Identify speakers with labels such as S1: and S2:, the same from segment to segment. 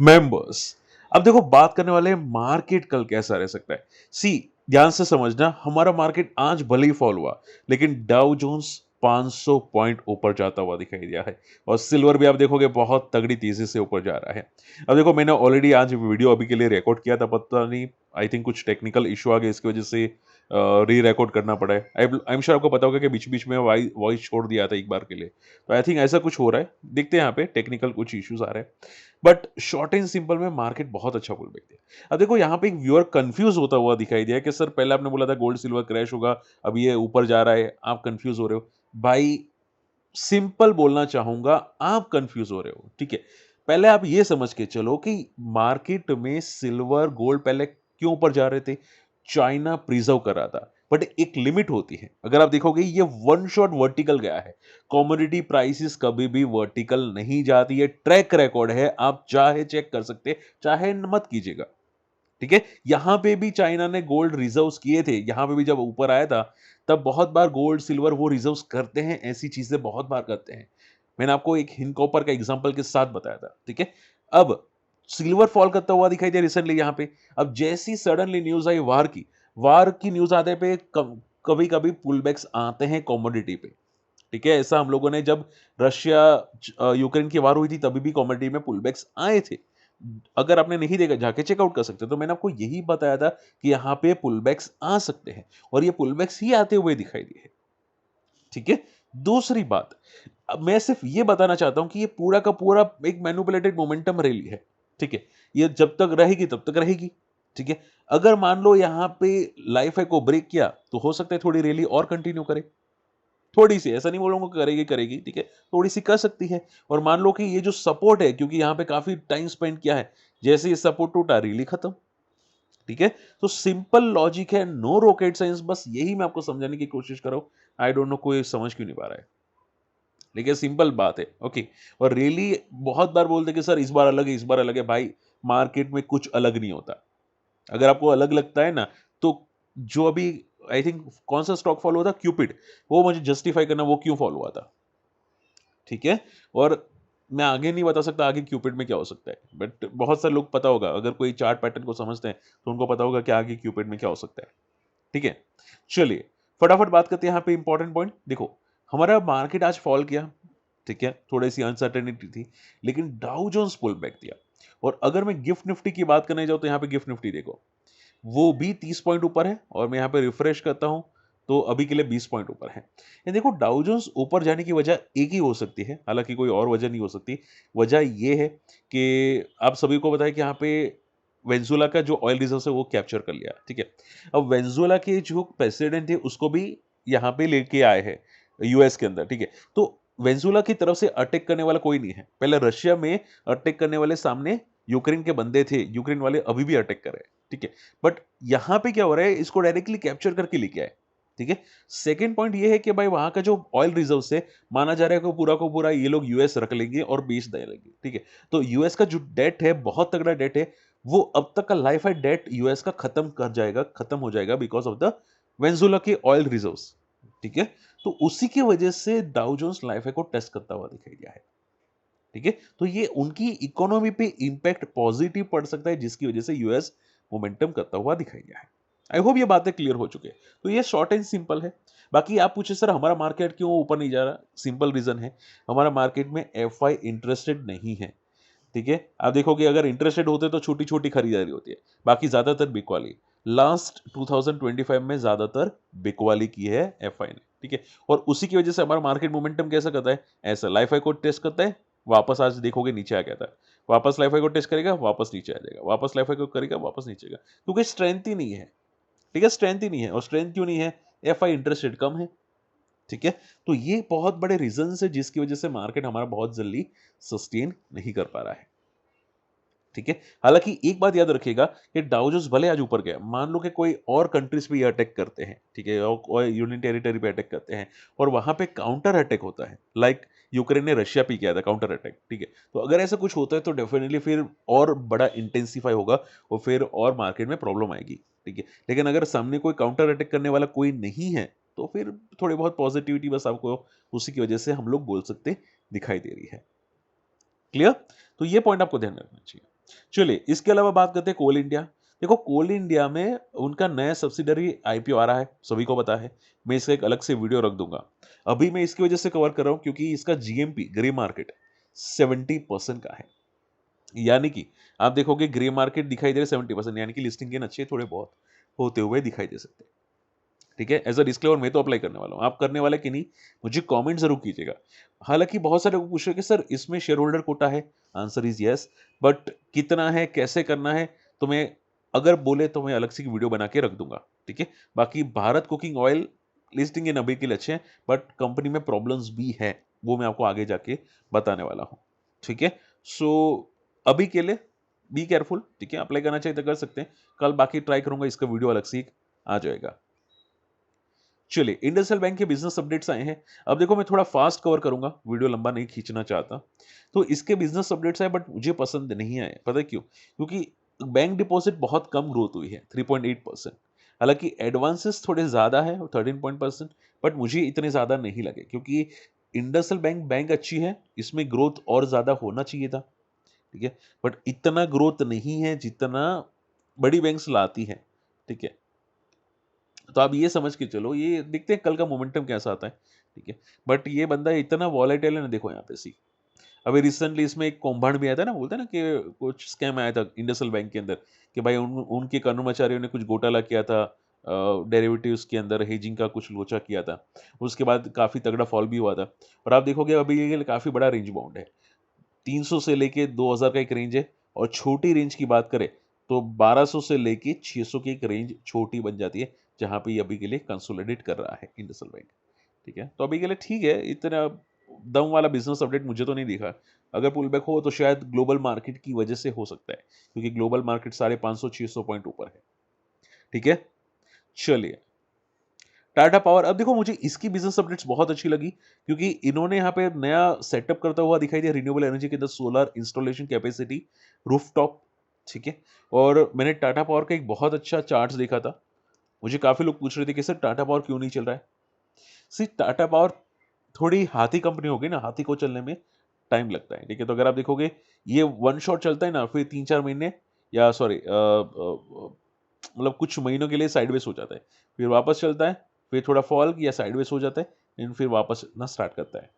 S1: Members. अब देखो बात करने वाले हैं मार्केट कल कैसा रह सकता है। सी, ध्यान से समझना, हमारा मार्केट आज भले ही फॉल हुआ, लेकिन डाउ जोन्स 500 पॉइंट ऊपर जाता हुआ दिखाई दिया है और सिल्वर भी आप देखोगे बहुत तगड़ी तेजी से ऊपर जा रहा है। अब देखो मैंने ऑलरेडी आज वीडियो अभी के लिए रिकॉर्ड किया था, पता नहीं आई थिंक कुछ टेक्निकल इशू आ गया, इसकी वजह से री रिकॉर्ड करना पड़ा है। आई एम श्योर आपको पता होगा कि बीच बीच में वॉइस छोड़ दिया था एक बार के लिए, तो आई थिंक ऐसा कुछ हो रहा है। देखते हैं यहाँ पे टेक्निकल कुछ इश्यूज आ रहे हैं, बट शॉर्ट एंड सिंपल में मार्केट बहुत अच्छा पुल बैक दिया। अब देखो यहाँ पे एक व्यूअर कंफ्यूज होता हुआ दिखाई दिया कि सर पहले आपने बोला था गोल्ड सिल्वर क्रैश होगा, अब ये ऊपर जा रहा है, आप कंफ्यूज हो रहे हो। भाई सिंपल बोलना चाहूंगा, आप कंफ्यूज हो रहे हो, ठीक है। पहले आप ये समझ के चलो कि मार्केट में सिल्वर गोल्ड पहले क्यों ऊपर जा रहे थे। चाइना प्रिजर्व कर रहा था, बट एक लिमिट होती है। अगर आप देखोगे ये वन शॉट वर्टिकल गया है। कॉमोडिटी प्राइसेस कभी भी वर्टिकल नहीं जाती है, ट्रैक रिकॉर्ड है, आप चाहे चेक कर सकते हैं, चाहे मत कीजिएगा, ठीक है। यहां पे भी चाइना ने गोल्ड रिजर्व्स किए थे, यहां पे भी जब ऊपर आया था तब बहुत बार गोल्ड सिल्वर वो रिजर्व्स करते हैं, ऐसी चीजें बहुत बार करते हैं। मैंने आपको एक हिंद कॉपर का एग्जांपल के साथ बताया था, ठीक है। अब सिल्वर फॉल करता हुआ दिखाई दिया रिसेंटली यहां पे। अब जैसी सडनली न्यूज आई वार की न्यूज आते पे कभी कभी पुलबैक्स आते हैं कॉमोडिटी पे, ठीक है। ऐसा हम लोगों ने जब रशिया यूक्रेन की वार हुई थी तभी भी कॉमोडिटी में पुलबैक्स आए थे। अगर आपने नहीं देखा जाके चेकआउट कर सकते हो। तो मैंने आपको यही बताया था कि यहाँ पे पुलबैक्स आ सकते हैं और ये पुलबैक्स ही आते हुए दिखाई दिए, ठीक है। दूसरी बात, अब मैं सिर्फ ये बताना चाहता हूं कि ये पूरा का पूरा एक मैनिपुलेटेड मोमेंटम रैली है, ठीक है। ये जब तक रहेगी तब तक रहेगी, ठीक है। अगर मान लो यहाँ पे लाइफ है को ब्रेक किया तो हो सकता है थोड़ी रैली और कंटिन्यू करे, थोड़ी सी, ऐसा नहीं बोलूंगा करेगी करेगी, ठीक है, थोड़ी सी कर सकती है। और मान लो कि ये जो सपोर्ट है, क्योंकि यहाँ पे काफी टाइम स्पेंड किया है, जैसे ये सपोर्ट टूटा रैली खत्म, ठीक है। तो सिंपल लॉजिक है, नो रॉकेट साइंस, बस यही मैं आपको समझाने की कोशिश कर रहा हूं। आई डोंट नो कोई समझ क्यों नहीं पा रहा है, लेकिन सिंपल बात है, ओके। और रियली बहुत बार बोलते हैं कि सर इस बार अलग है, इस बार अलग है। भाई मार्केट में कुछ अलग नहीं होता। अगर आपको अलग लगता है ना, तो जो अभी आई थिंक कौन सा स्टॉक फॉलो हुआ था, क्यूपिड, वो मुझे जस्टिफाई करना वो क्यों फॉलो हुआ था, ठीक है। और मैं आगे नहीं बता सकता आगे क्यूपिड में क्या हो सकता है, बट बहुत सारे लोग पता होगा, अगर कोई चार्ट पैटर्न को समझते हैं तो उनको पता होगा कि आगे क्यूपिड में क्या हो सकता है, ठीक है। चलिए फटाफट बात करते हैं यहाँ पे इंपॉर्टेंट पॉइंट। देखो हमारा मार्केट आज फॉल किया, ठीक है, थोड़ी सी अनसर्टेनिटी थी, लेकिन डाउ जोन्स पुल बैक दिया। और अगर मैं गिफ्ट निफ्टी की बात करने जाऊं तो यहाँ पे गिफ्ट निफ्टी देखो, वो भी 30 पॉइंट ऊपर है, और मैं यहाँ पे रिफ्रेश करता हूं तो अभी के लिए 20 पॉइंट ऊपर है। ये देखो डाउ जोन्स ऊपर जाने की वजह एक ही हो सकती है, हालांकि कोई और वजह नहीं हो सकती। वजह ये है कि आप सभी को पता है कि यहाँ पे वेनेजुएला का जो ऑयल रिजर्व है वो कैप्चर कर लिया, ठीक है। अब वेनेजुएला के जो प्रेसिडेंट है उसको भी यहाँ पे लेके आए हैं यूएस के अंदर, ठीक है। तो वेनेजुएला की तरफ से अटैक करने वाला कोई नहीं है। पहले रशिया में अटैक करने वाले सामने यूक्रेन के बंदे थे, यूक्रेन वाले अभी भी अटैक कर रहे हैं, ठीक है। बट यहां पे क्या हो रहा है, इसको डायरेक्टली कैप्चर करके लेके आए, ठीक है। सेकेंड पॉइंट ये है कि भाई वहां का जो ऑयल रिजर्व है, माना जा रहा है कि पूरा को पूरा ये लोग यूएस रख लेंगे और बेच देंगे, ठीक है। तो यूएस का जो डेट है, बहुत तगड़ा डेट है, वो अब तक का लाइफ है डेट यूएस का खत्म कर जाएगा, खत्म हो जाएगा बिकॉज ऑफ द वेनेजुएला के ऑयल रिजर्व्स, ठीक है। तो उसी की वजह से डाउ जोन्स लाइफ को टेस्ट करता हुआ दिखाई दिया है, ठीक है। तो ये उनकी इकोनॉमी पे इंपैक्ट पॉजिटिव पड़ सकता है, जिसकी वजह से यूएस मोमेंटम करता हुआ दिखाई दिया है। आई होप ये बातें क्लियर हो चुके हैं। तो ये शॉर्ट एंड सिंपल है। बाकी आप पूछे सर हमारा मार्केट क्यों ऊपर नहीं जा रहा, सिंपल रीजन है, हमारा मार्केट में एफआई इंटरेस्टेड नहीं है, ठीक है। आप देखोगे अगर इंटरेस्टेड होते तो छोटी छोटी खरीदारी होती है, बाकी ज्यादातर बिकवाली। लास्ट 2025 में ज्यादातर बिकवाली की है एफआई ने, ठीक है। और उसी की वजह से हमारा मार्केट मोमेंटम कैसा करता है, ऐसा लाइफ आई को टेस्ट करता है, वापस आज देखोगे नीचे आ गया था, वापस लाइफ आई को टेस्ट करेगा, वापस नीचे आ जाएगा, वापस लाइफ आई को करेगा, वापस नीचे आएगा, क्योंकि स्ट्रेंथ ही नहीं है, ठीक है। स्ट्रेंथ ही नहीं है, और स्ट्रेंथ क्यों नहीं है, एफआई इंटरेस्ट रेट कम है, ठीक है। तो ये बहुत बड़े रीजन है जिसकी वजह से मार्केट हमारा बहुत जल्दी सस्टेन नहीं कर पा रहा है, ठीक है। हालांकि एक बात याद रखिएगा कि डाउ जोन्स भले आज ऊपर गया, मान लो कि कोई और कंट्रीज पे ये अटैक करते हैं, ठीक है, और यूनियन टेरिटरी पे अटैक करते हैं, और वहां पे काउंटर अटैक होता है, लाइक यूक्रेन ने रशिया पे किया था काउंटर अटैक, ठीक है। तो अगर ऐसा कुछ होता है तो डेफिनेटली फिर और बड़ा इंटेंसिफाई होगा और फिर और मार्केट में प्रॉब्लम आएगी, ठीक है। लेकिन अगर सामने कोई काउंटर अटैक करने वाला कोई नहीं है तो फिर थोड़ी बहुत पॉजिटिविटी बस आपको उसी की वजह से हम लोग बोल सकते दिखाई दे रही है। क्लियर? तो ये पॉइंट आपको ध्यान रखना चाहिए। चलिए इसके अलावा बात करते हैं कोल इंडिया। देखो कोल इंडिया में उनका नया सब्सिडरी आईपीओ आ रहा है, सभी को पता है। मैं इसका एक अलग से वीडियो रख दूंगा। अभी मैं इसकी वजह से कवर कर रहा हूं क्योंकि इसका जीएमपी ग्रे मार्केट 70% का है। यानी कि आप देखोगे ग्रे मार्केट दिखाई दे रहे 70%, यानी कि लिस्टिंग गेन अच्छे थोड़े बहुत होते हुए दिखाई दे सकते हैं। ठीक है, एज अ डिस्क्लेमर मैं तो अप्लाई करने वाला हूं, आप करने वाले कि नहीं मुझे कमेंट जरूर कीजिएगा। हालांकि बहुत सारे लोग पूछ रहे हैं कि सर इसमें शेयर होल्डर कोटा है, आंसर इज यस, बट कितना है कैसे करना है तो मैं अगर बोले तो मैं अलग से वीडियो बना के रख दूंगा। ठीक है, बाकी भारत कुकिंग ऑयल लिस्टिंग इन अभी के लिए अच्छे हैं, बट कंपनी में प्रॉब्लम्स भी है, वो मैं आपको आगे जाके बताने वाला हूं। ठीक है, सो अभी के लिए बी केयरफुल। ठीक है, अप्लाई करना चाहिए तो कर सकते हैं, कल बाकी ट्राई करूंगा, इसका वीडियो अलग से एक आ जाएगा। चलिए इंडसइंड बैंक के बिजनेस अपडेट्स आए हैं। अब देखो मैं थोड़ा फास्ट कवर करूंगा, वीडियो लंबा नहीं खींचना चाहता। तो इसके बिजनेस अपडेट्स आए बट मुझे पसंद नहीं आए, पता है क्यों? क्योंकि बैंक डिपॉजिट बहुत कम ग्रोथ हुई है, 3.8%। हालांकि एडवांसेस थोड़े ज्यादा है 13%, बट मुझे इतने ज्यादा नहीं लगे क्योंकि इंडसइंड बैंक बैंक अच्छी है, इसमें ग्रोथ और ज्यादा होना चाहिए था। ठीक है, बट इतना ग्रोथ नहीं है जितना बड़ी बैंक्स लाती है। ठीक है, तो आप ये समझ के चलो, ये देखते हैं कल का मोमेंटम कैसा आता है। ठीक है, बट ये बंदा इतना वॉलेटाइल है ना, देखो यहाँ पे सी अभी रिसेंटली इसमें एक कौभांड भी आया था ना, बोलते हैं ना कि कुछ स्कैम आया था इंडसइंड बैंक के अंदर कि भाई उनके कर्मचारियों ने कुछ घोटाला किया था, डेरिवेटिव्स के अंदर हेजिंग का कुछ लोचा किया था। उसके बाद काफी तगड़ा फॉल भी हुआ था, और आप देखोगे अभी ये काफी बड़ा रेंज बाउंड है, 300 से लेके 2000 का एक रेंज है, और छोटी रेंज की बात करें तो 1200 से लेके 600 की एक रेंज छोटी बन जाती है, जहां पे ये अभी के लिए कंसोलिडेट कर रहा है इंडसइंड बैंक। ठीक है, तो अभी के लिए ठीक है, इतना दम वाला बिजनेस अपडेट मुझे तो नहीं दिखा। अगर पुल बैक हो तो शायद ग्लोबल मार्केट की वजह से हो सकता है, क्योंकि ग्लोबल मार्केट 550-600 पॉइंट ऊपर है। ठीक है, चलिए टाटा पावर। अब देखो मुझे इसकी बिजनेस अपडेट्स बहुत अच्छी लगी, क्योंकि इन्होंने यहाँ पे नया सेटअप करता हुआ दिखाई दिया रिन्यूएबल एनर्जी के अंदर, सोलर इंस्टॉलेशन कैपेसिटी, रूफटॉप। ठीक है, और मैंने टाटा पावर का एक बहुत अच्छा चार्ट देखा था। मुझे काफी लोग पूछ रहे थे कि सर टाटा पावर क्यों नहीं चल रहा है। सी टाटा पावर थोड़ी हाथी कंपनी होगी ना, हाथी को चलने में टाइम लगता है। ठीक है, तो अगर आप देखोगे ये वन शॉट चलता है ना, फिर 3-4 महीने या सॉरी मतलब कुछ महीनों के लिए साइडवेज हो जाता है, फिर वापस चलता है, फिर थोड़ा फॉल या साइडवेज हो जाता है, एंड फिर वापस चलना स्टार्ट करता है।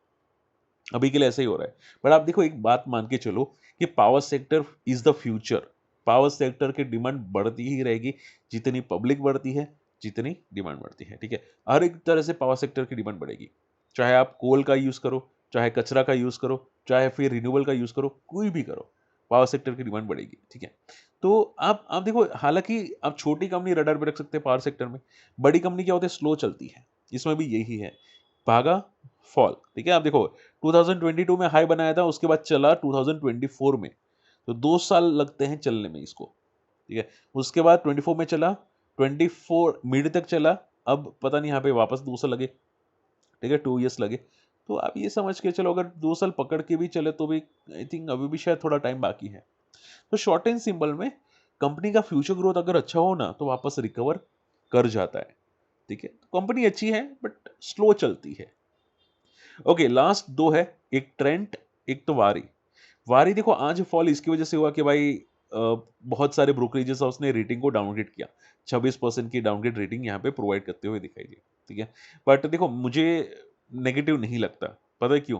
S1: अभी के लिए ऐसा ही हो रहा है। पर आप देखो एक बात मान के चलो कि power sector is the future. Power sector की डिमांड बढ़ती ही रहेगी, जितनी पब्लिक बढ़ती है जितनी डिमांड बढ़ती है। ठीक है, हर एक तरह से पावर सेक्टर की डिमांड बढ़ेगी, चाहे आप कोल का यूज करो, चाहे कचरा का यूज करो, चाहे फिर रिन्यूएबल का यूज करो, कोई भी करो, पावर सेक्टर की डिमांड बढ़ेगी। ठीक है, तो आप देखो, हालांकि आप छोटी कंपनी रडार पे रख सकते हैं पावर सेक्टर में, बड़ी कंपनी क्या होती है स्लो चलती है, इसमें भी यही है, भागा फॉल। ठीक है, आप देखो 2022 में हाई बनाया था, उसके बाद चला 2024 में, तो 2 साल लगते हैं चलने में इसको। ठीक है, उसके बाद 24 में चला, 24 मिड तक चला, अब पता नहीं यहाँ पे वापस 2 साल लगे। ठीक है, 2 इयर्स लगे। तो आप ये समझ के चलो अगर 2 साल पकड़ के भी चले तो भी आई थिंक अभी भी शायद थोड़ा टाइम बाकी है। तो शॉर्ट एंड सिंपल में कंपनी का फ्यूचर ग्रोथ अगर अच्छा हो ना तो वापस रिकवर कर जाता है। ठीक है, तो कंपनी अच्छी है बट स्लो चलती है। ओके, लास्ट दो है, एक ट्रेंट, एक तो वारी। वारी देखो आज फॉल इसकी वजह से हुआ कि भाई बहुत सारे ब्रोकरेजेस हाउस ने रेटिंग को डाउनग्रेड किया, 26% की डाउनग्रेड रेटिंग यहाँ पे प्रोवाइड करते हुए दिखाई दी। ठीक है, बट देखो मुझे नेगेटिव नहीं लगता, पता है क्यों?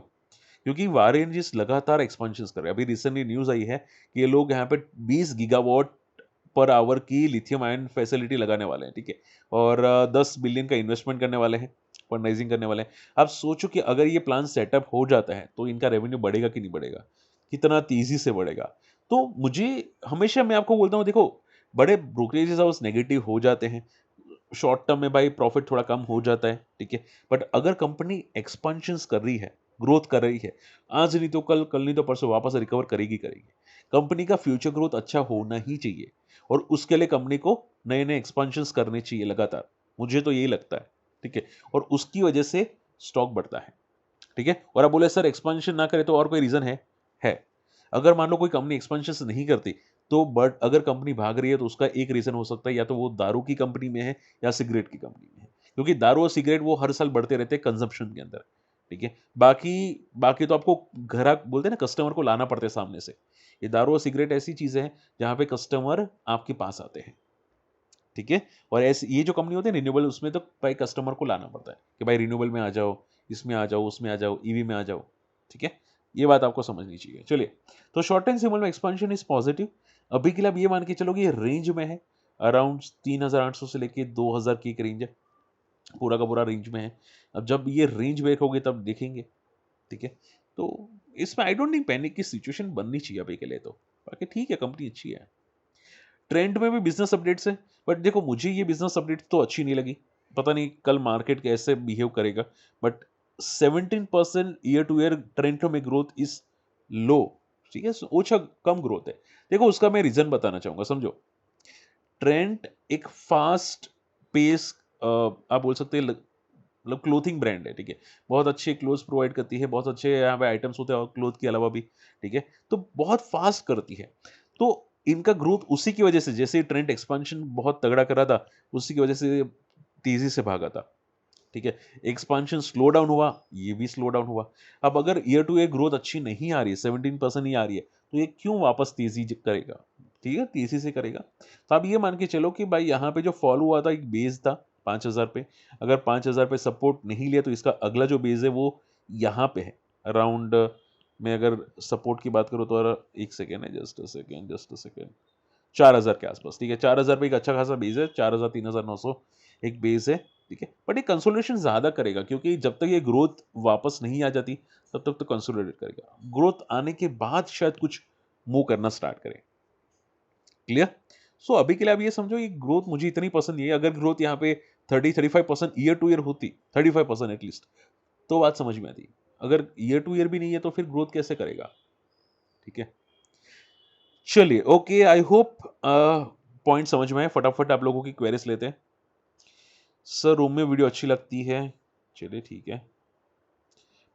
S1: क्योंकि वार एनर्जीज लगातार एक्सपेंशन कर रहे हैं। अभी रिसेंटली न्यूज आई है कि ये लोग यहाँ पे 20 गीगावाट पर आवर की लिथियम आयन फैसिलिटी लगाने वाले हैं। ठीक है, और 10 बिलियन का इन्वेस्टमेंट करने वाले हैं, फंडराइजिंग करने वाले हैं। आप सोचो कि अगर ये प्लान सेटअप हो जाता है तो इनका रेवेन्यू बढ़ेगा कि नहीं बढ़ेगा, कितना तेजी से बढ़ेगा। तो मुझे हमेशा मैं आपको बोलता हूँ, देखो बड़े ब्रोकरेजेस हाउस नेगेटिव हो जाते हैं, शॉर्ट टर्म में भाई प्रॉफिट थोड़ा कम हो जाता है। ठीक है, बट अगर कंपनी एक्सपेंशन कर रही है, ग्रोथ कर रही है, आज नहीं तो कल, कल नहीं तो परसों वापस रिकवर करेगी करेगी। कंपनी का फ्यूचर ग्रोथ अच्छा होना ही चाहिए, और उसके लिए कंपनी को नए नए एक्सपेंशन करने चाहिए लगातार, मुझे तो यही लगता है। ठीक है, और उसकी वजह से स्टॉक बढ़ता है। ठीक है, और आप बोले सर एक्सपेंशन ना करे तो और कोई रीजन है। अगर मान लो कोई कंपनी एक्सपेंशन नहीं करती, तो बट अगर कंपनी भाग रही है तो उसका एक रीजन हो सकता है, या तो वो दारू की कंपनी में है या सिगरेट की कंपनी में है, क्योंकि दारू और सिगरेट वो हर साल बढ़ते रहते हैं कंजम्पशन के अंदर। ठीक है। बाकी बाकी तो आपको ग्राहक बोलते हैं ना, कस्टमर को लाना पड़ता है सामने से। ये दारू और सिगरेट ऐसी चीज़ें हैं जहाँ पे कस्टमर आपके पास आते हैं, ठीक है। और ऐसे ये जो कंपनी होती है रिन्यूएबल, उसमें तो भाई कस्टमर को लाना पड़ता है कि भाई रिन्यूएबल में आ जाओ, इसमें आ जाओ, उसमें आ जाओ, ईवी में आ जाओ, ठीक है। ये बात आपको समझनी चाहिए। चलिए, तो शॉर्ट टर्म सिंबल में एक्सपेंशन इज पॉजिटिव। अभी के लिए आप ये मान के चलो कि ये रेंज में है, अराउंड 3800 से लेके 2000 की एक रेंज है, पूरा का पूरा रेंज में है। अब जब ये रेंज ब्रेक होगी तब देखेंगे, ठीक है। तो इसमें आई डोंट थिंक पैनिक की सिचुएशन बननी चाहिए अभी के लिए। तो बाकी ठीक है, कंपनी अच्छी है। ट्रेंड में भी बिजनेस अपडेट्स है, बट देखो मुझे ये बिजनेस अपडेट तो अच्छी नहीं लगी। पता नहीं कल मार्केट कैसे बिहेव करेगा, but 17% year two year trend में ग्रोथ इज लो, ठीक है, ओछा कम ग्रोथ है। देखो उसका मैं रीजन बताना चाहूंगा, समझो। ट्रेंड एक फास्ट पेस, आप बोल सकते हैं, मतलब क्लोथिंग ब्रांड है, ठीक है। बहुत अच्छे क्लोथ्स प्रोवाइड करती है, बहुत अच्छे यहाँ पे आइटम्स होते हैं और क्लोथ के अलावा भी, ठीक है। तो बहुत फास्ट करती है। तो इनका ग्रोथ उसी की वजह से, जैसे ट्रेंड एक्सपांशन बहुत तगड़ा कर रहा था, उसी की वजह से तेजी से भागा था, ठीक है। एक्सपांशन स्लो डाउन हुआ, ये भी स्लो डाउन हुआ। अब अगर ईयर टू ईयर ग्रोथ अच्छी नहीं आ रही है, 17% ही आ रही है, तो ये क्यों वापस तेजी करेगा, ठीक है, तेजी से करेगा। तो आप ये मान के चलो कि भाई यहाँ पे जो फॉल हुआ था, एक बेस था 5000 पे। अगर 5000 पे सपोर्ट नहीं लिया तो इसका अगला जो बेस है वो यहाँ पे है, अराउंड। मैं अगर सपोर्ट की बात करूँ तो एक सेकेंड है, जस्ट अ सेकेंड, 4000 के आसपास, ठीक है। 4000 पे एक अच्छा खासा बेस है, 4000 3900 एक बेस है, ठीक है। बट ये कंसोलिडेशन ज्यादा करेगा, क्योंकि जब तक ये ग्रोथ वापस नहीं आ जाती तब तक तो कंसोलिडेट करेगा। ग्रोथ आने के बाद शायद कुछ मूव करना स्टार्ट करे। क्लियर? सो अभी के लिए आप ये समझो, ये ग्रोथ मुझे इतनी पसंद नहीं है। अगर ग्रोथ यहाँ पे 30-35% ईयर टू ईयर होती, 35% एटलीस्ट, तो बात समझ में आती। अगर ईयर टू ईयर भी नहीं है तो फिर ग्रोथ कैसे करेगा, ठीक है। चलिए, ओके, आई होप पॉइंट समझ में आए। फटाफट आप लोगों की क्वेरीज लेते हैं। सर रूम में वीडियो अच्छी लगती है, चलिए ठीक है।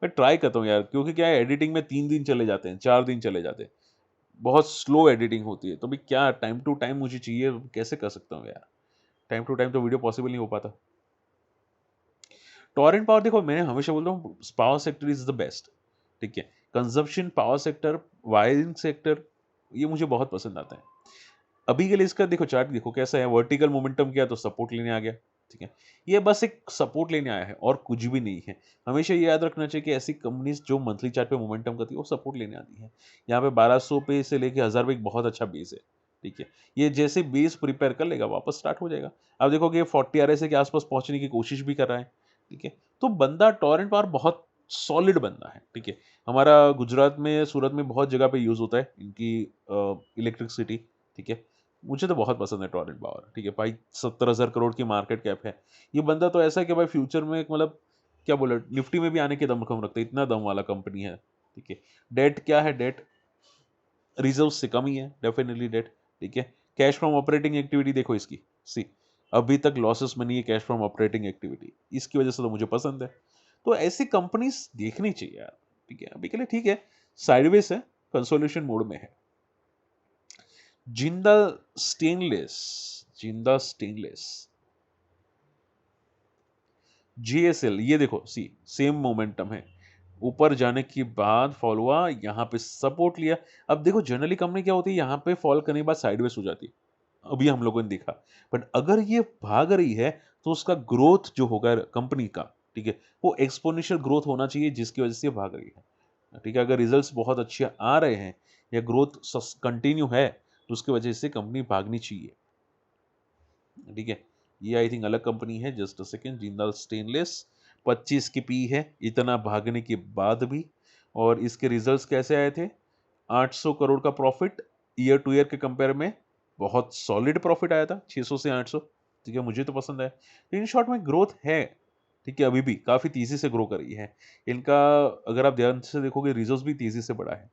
S1: मैं ट्राई करता हूँ यार, क्योंकि क्या है, एडिटिंग में 3 दिन चले जाते हैं, 4 दिन चले जाते हैं, बहुत स्लो एडिटिंग होती है। तो भी क्या टाइम टू टाइम मुझे चाहिए, कैसे कर सकता हूँ यार, टाइम टू टाइम तो वीडियो पॉसिबल नहीं हो पाता। टॉरेंट पावर, देखो मैं हमेशा बोलता हूँ power sector is the best, ठीक है। Consumption power sector, wiring sector, ये मुझे बहुत पसंद आता है। अभी के लिए इसका देखो चार्ट देखो कैसा है, वर्टिकल मोमेंटम किया तो सपोर्ट लेने आ गया, ठीक है। ये बस एक सपोर्ट लेने आया है और कुछ भी नहीं है। हमेशा ये याद रखना चाहिए कि ऐसी कंपनीज जो मंथली चार्ट पे मोमेंटम करती है वो सपोर्ट लेने आती है। यहाँ पे 1200 पे से लेके 1000 पे एक बहुत अच्छा बेस है, ठीक है। ये जैसे बेस प्रिपेयर कर लेगा वापस स्टार्ट हो जाएगा। अब देखो कि ये 40 RSI के आसपास पहुंचने की कोशिश भी कर रहा है, ठीक है। तो बंदा टॉरेंट पावर बहुत सॉलिड बंदा है, ठीक है। हमारा गुजरात में, सूरत में बहुत जगह पे यूज होता है इनकी इलेक्ट्रिसिटी, ठीक है। मुझे तो बहुत पसंद है टॉरेंट पावर, ठीक है भाई। 70,000 करोड़ की मार्केट कैप है। ये बंदा तो ऐसा है कि भाई फ्यूचर में मतलब क्या बोले, निफ्टी में भी आने के दम कम रखता है, इतना दम वाला कंपनी है, ठीक है। डेट क्या है, डेट रिजर्व से कम ही है, डेफिनेटली डेट, ठीक है। कैश फ्रॉम ऑपरेटिंग एक्टिविटी देखो इसकी, सी अभी तक लॉसेस में नहीं है कैश फ्रॉम ऑपरेटिंग एक्टिविटी, इसकी वजह से तो मुझे पसंद है। तो ऐसी कंपनीज देखनी चाहिए यार, ठीक है। अभी के लिए ठीक है, साइडवेज है, कंसोलिडेशन मोड में है। जिंदल स्टेनलेस, जिंदा स्टेनलेस, जीएसएल, ये देखो सी सेम मोमेंटम है, ऊपर जाने के बाद फॉल हुआ, यहां पे सपोर्ट लिया। अब देखो जनरली कंपनी क्या होती है, यहां पे फॉल करने के बाद साइडवेज हो जाती है, अभी हम लोगों ने देखा। बट अगर ये भाग रही है तो उसका ग्रोथ जो होगा कंपनी का, ठीक है, वो एक्सपोनेंशियल ग्रोथ होना चाहिए, जिसकी वजह से ये भाग रही है, ठीक है। अगर रिजल्ट्स बहुत अच्छे आ रहे हैं या ग्रोथ कंटिन्यू है तो उसकी वजह से कंपनी भागनी चाहिए, ठीक है। ये आई थिंक अलग कंपनी है, just a second, Jindal stainless, 25 की पी है, इतना भागने के बाद भी। और इसके रिजल्ट्स कैसे आए थे, 800 करोड़ का प्रॉफिट, ईयर टू ईयर के कंपेयर में बहुत सॉलिड प्रॉफिट आया था, 600 से 800, ठीक है। मुझे तो पसंद है। इन शॉर्ट में ग्रोथ है, ठीक है, अभी भी काफी तेजी से ग्रो कर रही है इनका। अगर आप ध्यान से देखोगे रिजल्ट्स भी तेजी से बढ़ा है।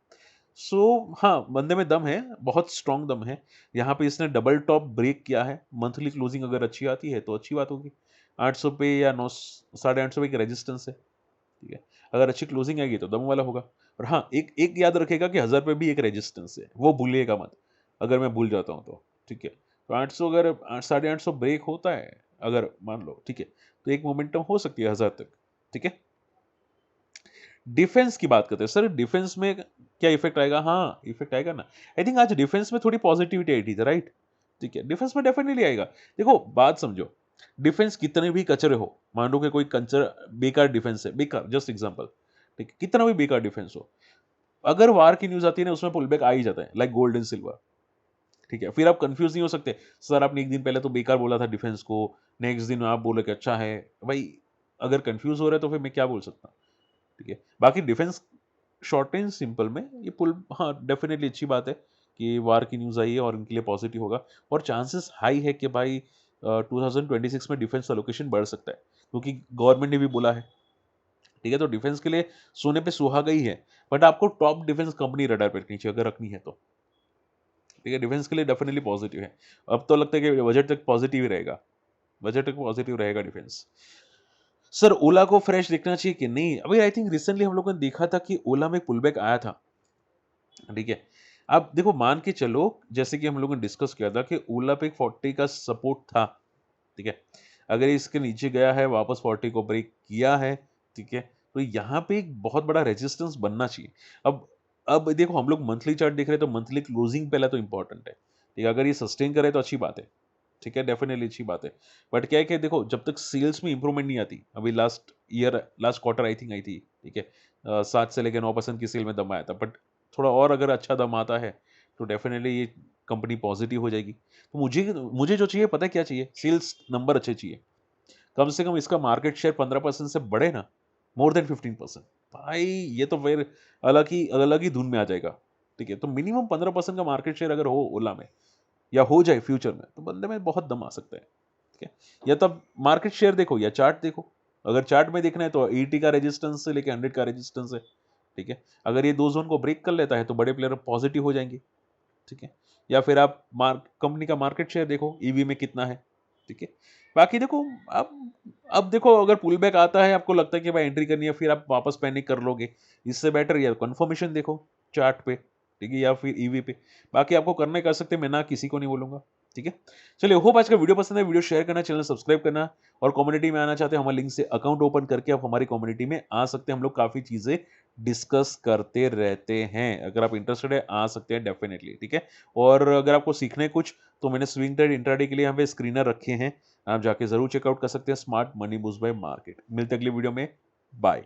S1: सो हाँ, बंदे में दम है, बहुत स्ट्रांग दम है। यहाँ पे इसने डबल टॉप ब्रेक किया है, मंथली क्लोजिंग अगर अच्छी आती है तो अच्छी बात होगी। 800 पे या 9 850 पे एक रेजिस्टेंस है, ठीक है। अगर अच्छी क्लोजिंग आएगी तो दम वाला होगा। और हाँ, एक एक याद रखेगा कि 1000 पे भी एक रेजिस्टेंस है, वो भूलिएगा मत, अगर मैं भूल जाता हूँ तो, ठीक है। तो 800, अगर 850 ब्रेक होता है अगर मान लो, ठीक है, तो एक मोमेंटम हो सकती है 1000 तक, ठीक है। डिफेंस की बात करते हैं सर, डिफेंस में क्या इफेक्ट आएगा? हाँ, इफेक्ट आएगा ना। आई थिंक आज डिफेंस में थोड़ी पॉजिटिविटी आई थी, राइट? ठीक है, डिफेंस में डेफिनेटली आएगा। देखो बात समझो, डिफेंस कितने भी कचरे हो, मान लो कि कोई कंचर बेकार डिफेंस है, बेकार, जस्ट एग्जांपल, ठीक है, कितना भी बेकार डिफेंस हो, अगर वार की न्यूज आती है ना, उसमें पुल बैक आ ही जाता है, लाइक गोल्ड एंड सिल्वर। ठीक है, फिर आप कंफ्यूज नहीं हो सकते, सर आपने एक दिन पहले तो बेकार बोला था डिफेंस को, नेक्स्ट दिन आप बोले कि अच्छा है। भाई अगर कंफ्यूज हो रहे तो फिर मैं क्या बोल सकता हूँ? ठीक है, बाकी डिफेंस शॉर्ट एंड सिंपल में ये पुल, हाँ डेफिनेटली अच्छी बात है कि वार की न्यूज़ आई है और इनके लिए पॉजिटिव होगा, और चांसेस हाई है कि भाई 2026 में डिफेंस एलोकेशन बढ़ सकता है, क्योंकि गवर्नमेंट ने भी बोला है। ठीक है, तो डिफेंस के लिए सोने पे सुहागा ही है, बट आपको टॉप डिफेंस कंपनी रडार पे रखनी चाहिए अगर रखनी है तो। ठीक है, डिफेंस के लिए डेफिनेटली पॉजिटिव है। अब तो लगता है कि बजट तक पॉजिटिव ही रहेगा, बजट तक पॉजिटिव रहेगा डिफेंस। सर ओला को फ्रेश दिखना चाहिए कि नहीं? अभी आई थिंक रिसेंटली हम लोगों ने देखा था कि ओला में पुलबैक आया था। ठीक है, अब देखो मान के चलो, जैसे कि हम लोगों ने डिस्कस किया था कि ओला पे 40 का सपोर्ट था। ठीक है, अगर इसके नीचे गया है, वापस 40 को ब्रेक किया है, ठीक है, तो यहाँ पे एक बहुत बड़ा रेजिस्टेंस बनना चाहिए। अब देखो हम लोग मंथली चार्ट देख रहे हैं, तो मंथली क्लोजिंग पहले तो इंपॉर्टेंट है। ठीक है, अगर ये सस्टेन करे तो अच्छी बात है। ठीक है, डेफिनेटली अच्छी बात है। बट क्या है कि देखो जब तक सेल्स में इंप्रूवमेंट नहीं आती, अभी last quarter I think I थी, ठीक है, 7 से लेकर 9% की सेल में दम आया था, बट थोड़ा और अगर अच्छा दम आता है तो डेफिनेटली ये कंपनी पॉजिटिव हो जाएगी। तो मुझे मुझे जो चाहिए पता है क्या चाहिए? सेल्स नंबर अच्छे चाहिए, कम से कम इसका मार्केट शेयर 15% से बढ़े ना, मोर देन 15%। भाई ये तो फिर अलग ही धुन में आ जाएगा। ठीक है, तो मिनिमम 15% का मार्केट शेयर अगर हो ओला में, या हो जाए फ्यूचर में, तो बंदे में बहुत दम आ सकता है। ठीक है, या तब मार्केट शेयर देखो या चार्ट देखो। अगर चार्ट में देखना है तो 80 का रेजिस्टेंस से लेके 100 का रेजिस्टेंस है। ठीक है, अगर ये दो जोन को ब्रेक कर लेता है तो बड़े प्लेयर पॉजिटिव हो जाएंगे। ठीक है, या फिर आप कंपनी का मार्केट शेयर देखो, ईवी में कितना है। ठीक है, बाकी देखो, अब देखो अगर पुल बैक आता है, आपको लगता है कि भाई एंट्री करनी है, फिर आप वापस पैनिक कर लोगे, इससे बेटर या कंफर्मेशन देखो चार्ट पे, ठीक है, या फिर ईवी पे। बाकी आपको करना है कर सकते हैं, मैं ना किसी को नहीं बोलूंगा। ठीक है, चलिए, होप आज का वीडियो पसंद है, वीडियो शेयर करना, चैनल सब्सक्राइब करना, और कम्युनिटी में आना चाहते हैं हमारे लिंक से अकाउंट ओपन करके आप हमारी कम्युनिटी में आ सकते हैं। हम लोग काफी चीजें डिस्कस करते रहते हैं, अगर आप इंटरेस्टेड है आ सकते हैं डेफिनेटली। ठीक है, और अगर आपको सीखने कुछ, तो मैंने स्विंग ट्रेड इंट्राडे के लिए यहाँ पे स्क्रीनर रखे हैं, आप जाके जरूर चेकआउट कर सकते हैं, smart money boost bye market. मिलते हैं अगली वीडियो में, बाय।